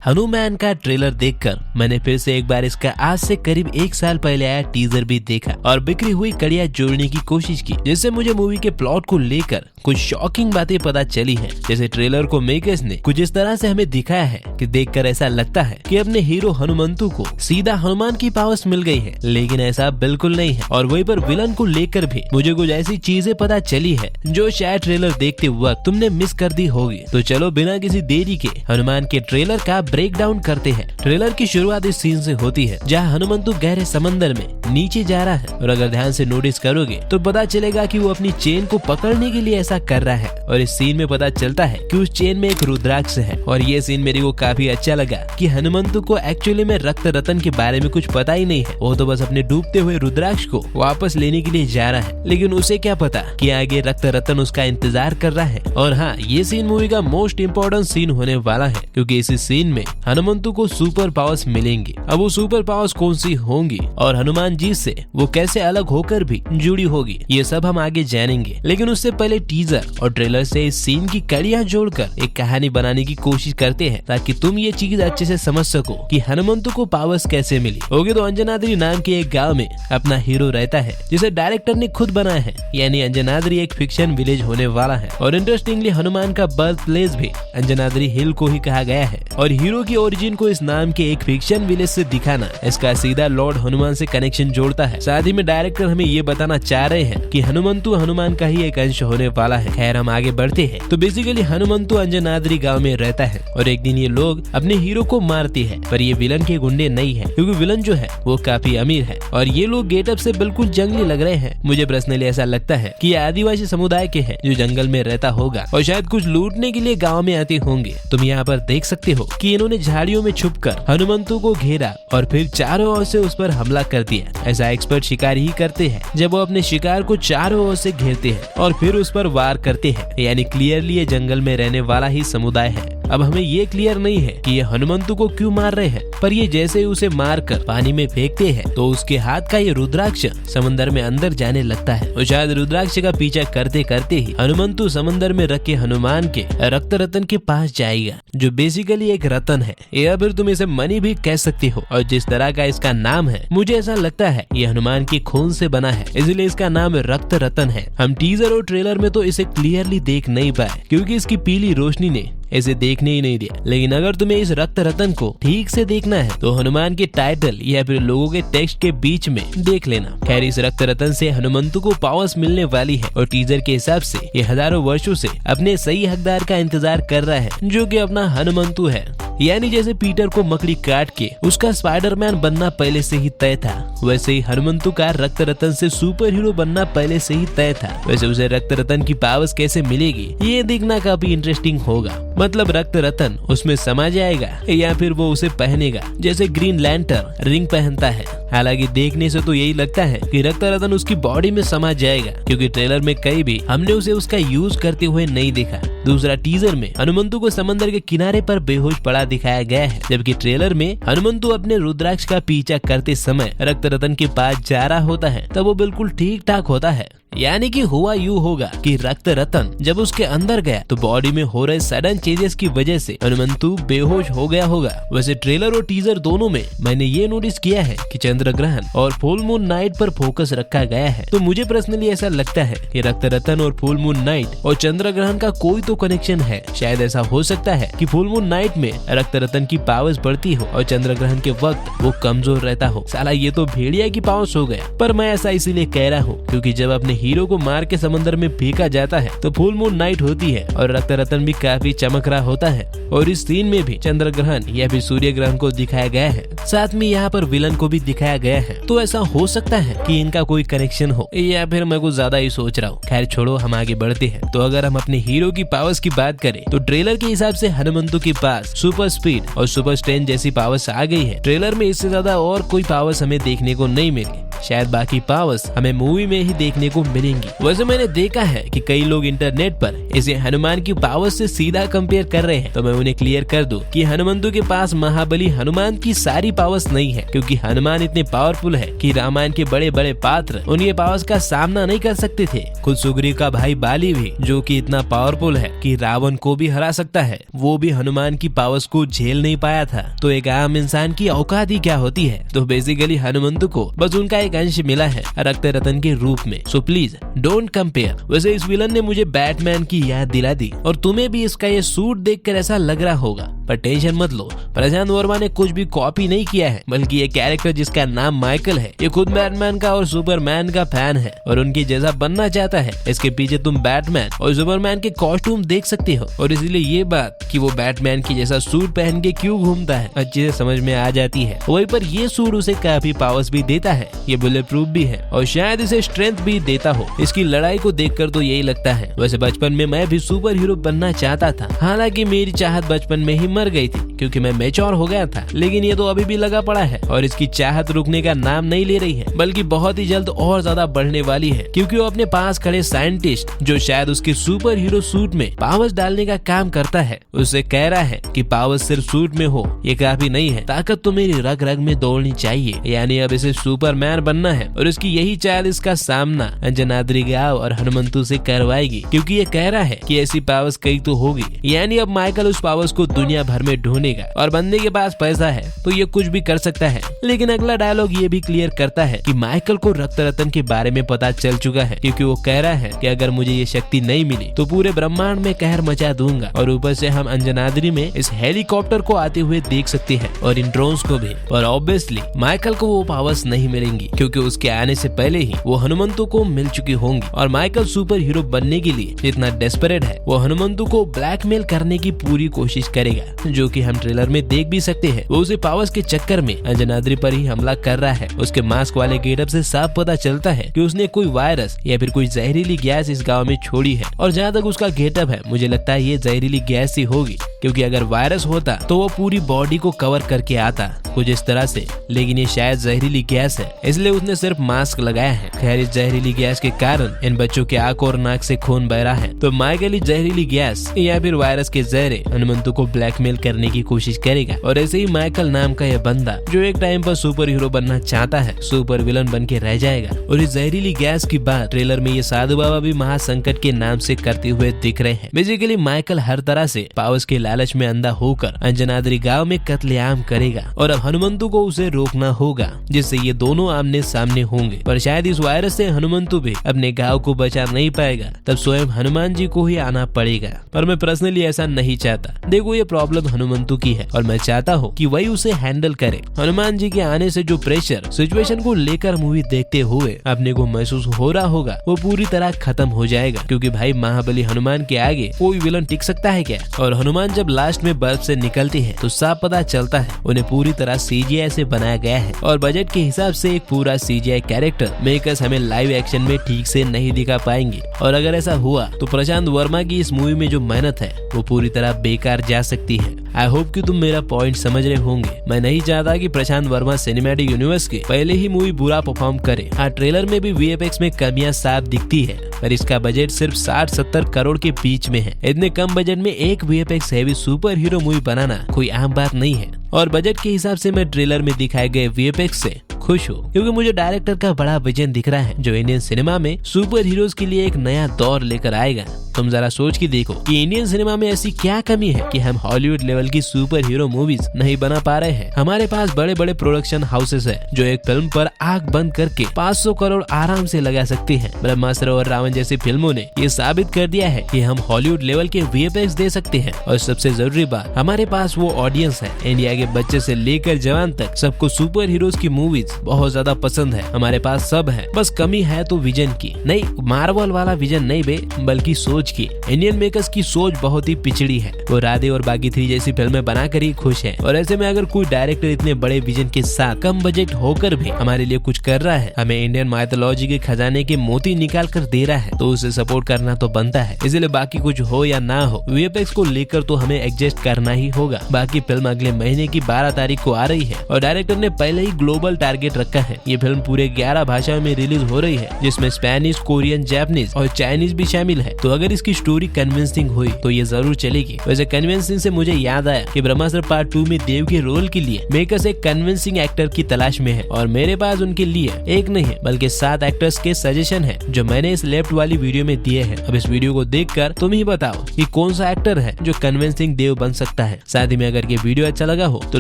हनुमान का ट्रेलर देखकर मैंने फिर से एक बार इसका आज से करीब 1 साल पहले आया टीजर भी देखा और बिखरी हुई कड़ियां जोड़ने की कोशिश की, जिससे मुझे मूवी के प्लॉट को लेकर कुछ शॉकिंग बातें पता चली हैं। जैसे ट्रेलर को मेकर्स ने कुछ इस तरह से हमें दिखाया है कि देखकर ऐसा लगता है कि अपने हीरो हनुमंतु को सीधा हनुमान की पावर्स मिल गई है, लेकिन ऐसा बिल्कुल नहीं है। और वहीं पर विलन को लेकर भी मुझे कुछ ऐसी चीजें पता चली है जो शायद ट्रेलर देखते वक्त तुमने मिस कर दी होगी। तो चलो बिना किसी देरी के हनुमान के ट्रेलर का ब्रेक डाउन करते हैं। ट्रेलर की शुरुआत इस सीन से होती है जहाँ हनुमंतु गहरे समंदर में नीचे जा रहा है और अगर ध्यान से नोटिस करोगे तो पता चलेगा कि वो अपनी चेन को पकड़ने के लिए ऐसा कर रहा है। और इस सीन में पता चलता है कि उस चेन में एक रुद्राक्ष है। और ये सीन मेरे को काफी अच्छा लगा कि हनुमंतु को एक्चुअली में रक्त रतन के बारे में कुछ पता ही नहीं है। वो तो बस अपने डूबते हुए रुद्राक्ष को वापस लेने के लिए जा रहा है, लेकिन उसे क्या पता कि आगे रक्त रतन उसका इंतजार कर रहा है। और हाँ, ये सीन मूवी का मोस्ट इम्पोर्टेंट सीन होने वाला है, क्योंकि इसी सीन में हनुमंतु को सुपर पावर्स मिलेंगी। अब वो सुपर पावर्स कौन सी होंगी और हनुमान जी से वो कैसे अलग होकर भी जुड़ी होगी, ये सब हम आगे जानेंगे। लेकिन उससे पहले टीजर और ट्रेलर से इस सीन की कड़ियां जोड़कर एक कहानी बनाने की कोशिश करते हैं, ताकि तुम ये चीज अच्छे से समझ सको कि हनुमंतु को पावर्स कैसे मिली होगी। तो अंजनाद्री नाम के एक गाँव में अपना हीरो रहता है, जिसे डायरेक्टर ने खुद बनाया है, यानी अंजनाद्री एक फिक्शन विलेज होने वाला है। और इंटरेस्टिंगली हनुमान का बर्थ प्लेस भी अंजनाद्री हिल को ही कहा गया है। और हीरो की ओरिजिन को इस नाम के एक फिक्शन विलेज से दिखाना इसका सीधा लॉर्ड हनुमान से कनेक्शन जोड़ता है। साथ ही में डायरेक्टर हमें ये बताना चाह रहे हैं कि हनुमंतु हनुमान का ही एक अंश होने वाला है। खैर, हम आगे बढ़ते हैं। तो बेसिकली हनुमंतु अंजनाद्री गांव में रहता है और एक दिन ये लोग अपने हीरो को मारते हैं, पर ये विलन के गुंडे नहीं है, क्योंकि विलन जो है वो काफी अमीर है और ये लोग गेटअप से बिल्कुल जंगली लग रहे हैं। मुझे पर्सनली ऐसा लगता है कि ये आदिवासी समुदाय के हैं जो जंगल में रहता होगा और शायद कुछ लूटने के लिए गाँव में आते होंगे। तुम यहाँ पर देख सकते हो कि इन्होंने झाड़ियों में छुपकर हनुमंतु को घेरा और फिर चारों ओर से उस पर हमला कर दिया। ऐसा एक्सपर्ट शिकारी ही करते हैं जब वो अपने शिकार को चारों ओर से घेरते हैं और फिर उस पर वार करते हैं, यानी क्लियरली ये जंगल में रहने वाला ही समुदाय है। अब हमें ये क्लियर नहीं है कि ये हनुमंतु को क्यों मार रहे हैं, पर ये जैसे ही उसे मारकर पानी में फेंकते हैं तो उसके हाथ का ये रुद्राक्ष समंदर में अंदर जाने लगता है। और शायद रुद्राक्ष का पीछा करते करते ही हनुमंतु समंदर में रखे हनुमान के रक्त रतन के पास जाएगा, जो बेसिकली एक रतन है, या फिर तुम इसे मनी भी कह सकते हो। और जिस तरह का इसका नाम है, मुझे ऐसा लगता है ये हनुमान के खून से बना है, इसलिए इसका नाम रक्त रतन है। हम टीजर और ट्रेलर में तो इसे क्लियरली देख नहीं पाए, क्योंकि इसकी पीली रोशनी ने इसे देखने ही नहीं दिया। लेकिन अगर तुम्हें इस रक्त रतन को ठीक से देखना है तो हनुमान के टाइटल या फिर लोगों के टेक्स्ट के बीच में देख लेना। खैर, इस रक्त रतन से हनुमंतु को पावर्स मिलने वाली है और टीजर के हिसाब से ये हजारों वर्षों से अपने सही हकदार का इंतजार कर रहा है, जो कि अपना हनुमंतु है। यानी जैसे पीटर को मकड़ी काट के उसका स्पाइडरमैन बनना पहले से ही तय था, वैसे ही हनुमंतु का रक्त रतन से सुपर हीरो बनना पहले से ही तय था। वैसे उसे रक्त रतन की पावर्स कैसे मिलेगी, ये देखना काफी इंटरेस्टिंग होगा। मतलब रक्त रतन उसमें समा जाएगा या फिर वो उसे पहनेगा, जैसे ग्रीन लैंटर्न रिंग पहनता है। हालांकि देखने से तो यही लगता है कि रक्त रतन उसकी बॉडी में समा जाएगा, क्योंकि ट्रेलर में कहीं भी हमने उसे उसका यूज करते हुए नहीं देखा। दूसरा, टीजर में हनुमंतु को समंदर के किनारे पर बेहोश पड़ा दिखाया गया है, जबकि ट्रेलर में हनुमंतु अपने रुद्राक्ष का पीछा करते समय रक्त रतन के पास जा रहा होता है, तब वो बिल्कुल ठीक ठाक होता है। यानी कि हुआ यूं होगा कि रक्त रतन जब उसके अंदर गया तो बॉडी में हो रहे सडन चेंजेस की वजह से हनुमंतु बेहोश हो गया होगा। वैसे ट्रेलर और टीजर दोनों में मैंने ये नोटिस किया है कि चंद्र ग्रहण और फुल मून नाइट पर फोकस रखा गया है। तो मुझे पर्सनली ऐसा लगता है कि रक्त रतन और फुल मून नाइट और चंद्र ग्रहण का कोई तो कनेक्शन है। शायद ऐसा हो सकता है कि फुल मून नाइट में रक्त रतन की पावर्स बढ़ती हो और चंद्र ग्रहण के वक्त वो कमजोर रहता हो। साला ये तो भेड़िया की पावर्स हो गया। पर मैं ऐसा इसीलिए कह रहा हूँ क्योंकि जब अपने हीरो को मार के समंदर में फेंका जाता है तो फुल मून नाइट होती है और रक्त रतन भी काफी चमक रहा होता है। और इस सीन में भी चंद्र ग्रहण या फिर सूर्य ग्रहण को दिखाया गया है, साथ में यहाँ पर विलन को भी दिखाया गया है। तो ऐसा हो सकता है कि इनका कोई कनेक्शन हो, या फिर मैं कुछ ज्यादा ही सोच रहा हूँ। खैर छोड़ो, हम आगे बढ़ते हैं। तो अगर हम अपने हीरो की पावर्स की बात करें तो ट्रेलर के हिसाब से हनुमंतु के पास सुपर स्पीड और सुपर स्ट्रेंथ जैसी पावर्स आ गई है। ट्रेलर में इससे ज्यादा और कोई पावर्स हमें देखने को नहीं मिली। शायद बाकी पावर्स हमें मूवी में ही देखने को मिलेंगी। वैसे मैंने देखा है कि कई लोग इंटरनेट पर इसे हनुमान की पावर्स से सीधा कंपेयर कर रहे हैं, तो मैं उन्हें क्लियर कर दूं कि हनुमंतु के पास महाबली हनुमान की सारी पावर्स नहीं है, क्योंकि हनुमान इतने पावरफुल है कि रामायण के बड़े बड़े पात्र उनके पावर्स का सामना नहीं कर सकते थे। खुद सुग्रीव का भाई बाली भी, जो कि इतना पावरफुल है कि रावण को भी हरा सकता है, वो भी हनुमान की पावर्स को झेल नहीं पाया था। तो एक आम इंसान की औकात ही क्या होती है। तो बेसिकली हनुमंतु को बस उनका एक अंश मिला है रक्त रतन के रूप में। So please don't compare. वैसे इस विलन ने मुझे बैटमैन की याद दिला दी और तुम्हें भी इसका ये सूट देखकर ऐसा लग रहा होगा, पर टेंशन मत लो, प्रशांत वर्मा ने कुछ भी कॉपी नहीं किया है, बल्कि ये कैरेक्टर जिसका नाम माइकल है, ये खुद बैटमैन का और सुपरमैन का फैन है और उनकी जैसा बनना चाहता है। इसके पीछे तुम बैटमैन और सुपरमैन के कॉस्ट्यूम देख सकते हो और इसलिए ये बात कि वो बैटमैन की जैसा सूट पहन के क्यों घूमता है अच्छे से समझ में आ जाती है। वहीं पर ये सूट उसे काफी पावर्स भी देता है, ये बुलेट प्रूफ भी है और शायद इसे स्ट्रेंथ भी देता हो। इसकी लड़ाई को देखकर तो यही लगता है। वैसे बचपन में मैं भी सुपर हीरो बनना चाहता था, हालांकि मेरी चाहत बचपन में ही मर गई थी क्योंकि मैं मैच्योर हो गया था, लेकिन ये तो अभी भी लगा पड़ा है और इसकी चाहत रुकने का नाम नहीं ले रही है, बल्कि बहुत ही जल्द और ज्यादा बढ़ने वाली है, क्योंकि वो अपने पास खड़े साइंटिस्ट जो शायद उसके सुपर हीरो सूट में पावर्स डालने का काम करता है, उससे कह रहा है कि पावर्स सिर्फ सूट में हो ये काफी नहीं है, ताकत तो मेरी रग रग में दौड़नी चाहिए। यानी अब इसे सुपरमैन बनना है और इसकी यही चाल इसका सामना अंजनाद्री गांव और हनुमंतु से करवाएगी, क्योंकि ये कह रहा है कि ऐसी पावर्स कई तो होगी। यानी अब माइकल उस पावर्स को दुनिया भर में ढूंढेगा और बंदे के पास पैसा है तो ये कुछ भी कर सकता है। लेकिन अगला डायलॉग ये भी क्लियर करता है कि माइकल को रक्त रतन के बारे में पता चल चुका है, क्योंकि वो कह रहा है कि अगर मुझे ये शक्ति नहीं मिली तो पूरे ब्रह्मांड में कहर मचा दूंगा। और ऊपर से हम अंजनाद्री में इस हेलीकॉप्टर को आते हुए देख सकते हैं और इन ड्रोन्स को भी। और ऑब्वियसली माइकल को वो पावर्स नहीं मिलेंगी, क्योंकि उसके आने से पहले ही वो हनुमंतु को मिल चुकी होंगी। और माइकल सुपर हीरो बनने के लिए जितना डेस्परेट है, वो हनुमंतु को ब्लैकमेल करने की पूरी कोशिश करेगा, जो कि हम ट्रेलर में देख भी सकते हैं। वो उसे पावर्स के चक्कर में अंजनाद्री पर ही हमला कर रहा है। उसके मास्क वाले गेटअप से साफ पता चलता है कि उसने कोई वायरस या फिर कोई जहरीली गैस इस गाँव में छोड़ी है। और जहाँ तक उसका गेटअप है, मुझे लगता है ये जहरीली गैस ही होगी, क्योंकि अगर वायरस होता तो वो पूरी बॉडी को कवर करके आता कुछ इस तरह से, लेकिन ये शायद जहरीली गैस है, इसलिए उसने सिर्फ मास्क लगाया है। खैर इस जहरीली गैस के कारण इन बच्चों के आंख और नाक से खून बह रहा है, तो माइकल ही जहरीली गैस या फिर वायरस के जहरे हनुमंतु को ब्लैकमेल करने की कोशिश करेगा। और ऐसे ही माइकल नाम का यह बंदा जो एक टाइम पर सुपर हीरो बनना चाहता है, सुपर विलन बन के रह जाएगा। और इस जहरीली गैस की बात ट्रेलर में ये साधु बाबा भी महासंकट के नाम से करते हुए दिख रहे हैं। बेसिकली माइकल हर तरह से पावर्स के लालच में अंधा होकर अंजनाद्री गांव में कत्लेआम करेगा और अब हनुमंतु को उसे रोकना होगा, जिससे ये दोनों आमने सामने होंगे। पर शायद इस वायरस से हनुमंतु भी अपने गांव को बचा नहीं पाएगा, तब स्वयं हनुमान जी को ही आना पड़ेगा। पर मैं पर्सनली ऐसा नहीं चाहता। देखो ये प्रॉब्लम हनुमंतु की है और मैं चाहता हूँ कि वही उसे हैंडल करे। हनुमान जी के आने से जो प्रेशर सिचुएशन को लेकर मूवी देखते हुए अपने को महसूस हो रहा होगा, वो पूरी तरह खत्म हो जाएगा, क्योंकि भाई महाबली हनुमान के आगे कोई विलन टिक सकता है क्या। और हनुमान जब लास्ट में बर्फ से निकलती है तो साफ पता चलता है उन्हें पूरी तरह CGI से बनाया गया है और बजट के हिसाब से एक पूरा CGI कैरेक्टर मेकर्स हमें लाइव एक्शन में ठीक से नहीं दिखा पाएंगे। और अगर ऐसा हुआ तो प्रशांत वर्मा की इस मूवी में जो मेहनत है वो पूरी तरह बेकार जा सकती है। आई होप कि तुम मेरा पॉइंट समझ रहे होंगे। मैं नहीं चाहता कि प्रशांत वर्मा सिनेमैटिक यूनिवर्स के पहले ही मूवी बुरा परफॉर्म करे। हाँ ट्रेलर में भी VFX में कमियां साफ दिखती है, पर इसका बजट सिर्फ 60-70 करोड़ के बीच में है। इतने कम बजट में एक VFX heavy superhero movie बनाना कोई आम बात नहीं है। और बजट के हिसाब से मैं ट्रेलर में दिखाए गए VFX से खुश हूँ, क्योंकि मुझे डायरेक्टर का बड़ा विजन दिख रहा है जो इंडियन सिनेमा में सुपर हीरोज के लिए एक नया दौर लेकर आएगा। तुम जरा सोच के देखो कि इंडियन सिनेमा में ऐसी क्या कमी है कि हम हॉलीवुड लेवल की सुपर हीरो मूवीज नहीं बना पा रहे हैं। हमारे पास बड़े बड़े प्रोडक्शन हाउसेस है जो एक फिल्म पर आंख बंद करके 500 करोड़ आराम से लगा सकते हैं। ब्रह्मास्त्र और रावण जैसी फिल्मों ने ये साबित कर दिया है कि हम हॉलीवुड लेवल के VFX दे सकते हैं। और सबसे जरूरी बात, हमारे पास वो ऑडियंस है। इंडिया के बच्चे से लेकर जवान तक सबको सुपर हीरोज की मूवीज बहुत ज्यादा पसंद है। हमारे पास सब है, बस कमी है तो विजन की। नहीं मार्वल वाला विजन नहीं बे, बल्कि सोच की। इंडियन मेकर्स की सोच बहुत ही पिछड़ी है। वो राधे और बागी 3 जैसी फिल्में बनाकर ही खुश है। और ऐसे में अगर कोई डायरेक्टर इतने बड़े विजन के साथ कम बजट होकर भी हमारे लिए कुछ कर रहा है, हमें इंडियन माइथोलॉजी के खजाने के मोती निकाल कर दे रहा है, तो उसे सपोर्ट करना तो बनता है। इसलिए बाकी कुछ हो या ना हो, VFX को लेकर तो हमें एडजस्ट करना ही होगा। बाकी फिल्म अगले महीने की 12 तारीख को आ रही है और डायरेक्टर ने पहले ही ग्लोबल टारगेट टारगेट रखा है। ये फिल्म पूरे 11 भाषाओं में रिलीज हो रही है, जिसमें स्पेनिश, कोरियन, जापानीज और चाइनीज भी शामिल है। तो अगर इसकी स्टोरी कन्विंसिंग हुई तो ये जरूर चलेगी। वैसे कन्विंसिंग से मुझे याद आया कि ब्रह्मास्त्र पार्ट 2 में देव के रोल के लिए मेकर्स एक कन्विंसिंग एक्टर की तलाश में है, और मेरे पास उनके लिए एक नहीं बल्कि 7 एक्टर्स के सजेशन है जो मैंने इस लेफ्ट वाली वीडियो में दिए हैं। अब इस वीडियो को देखकर तुम ही बताओ कि कौन सा एक्टर है जो कन्विंसिंग देव बन सकता है। साथ ही में अगर ये वीडियो अच्छा लगा हो तो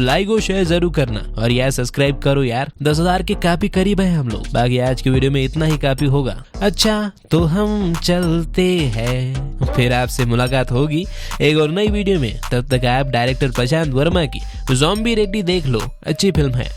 लाइक और शेयर जरूर करना, और यार सब्सक्राइब करो यार, 10,000 के काफी करीब है हम लोग। बाकी आज की वीडियो में इतना ही काफी होगा। अच्छा तो हम चलते हैं, फिर आपसे मुलाकात होगी एक और नई वीडियो में। तब तक आप डायरेक्टर प्रशांत वर्मा की ज़ॉम्बी रेड्डी देख लो, अच्छी फिल्म है।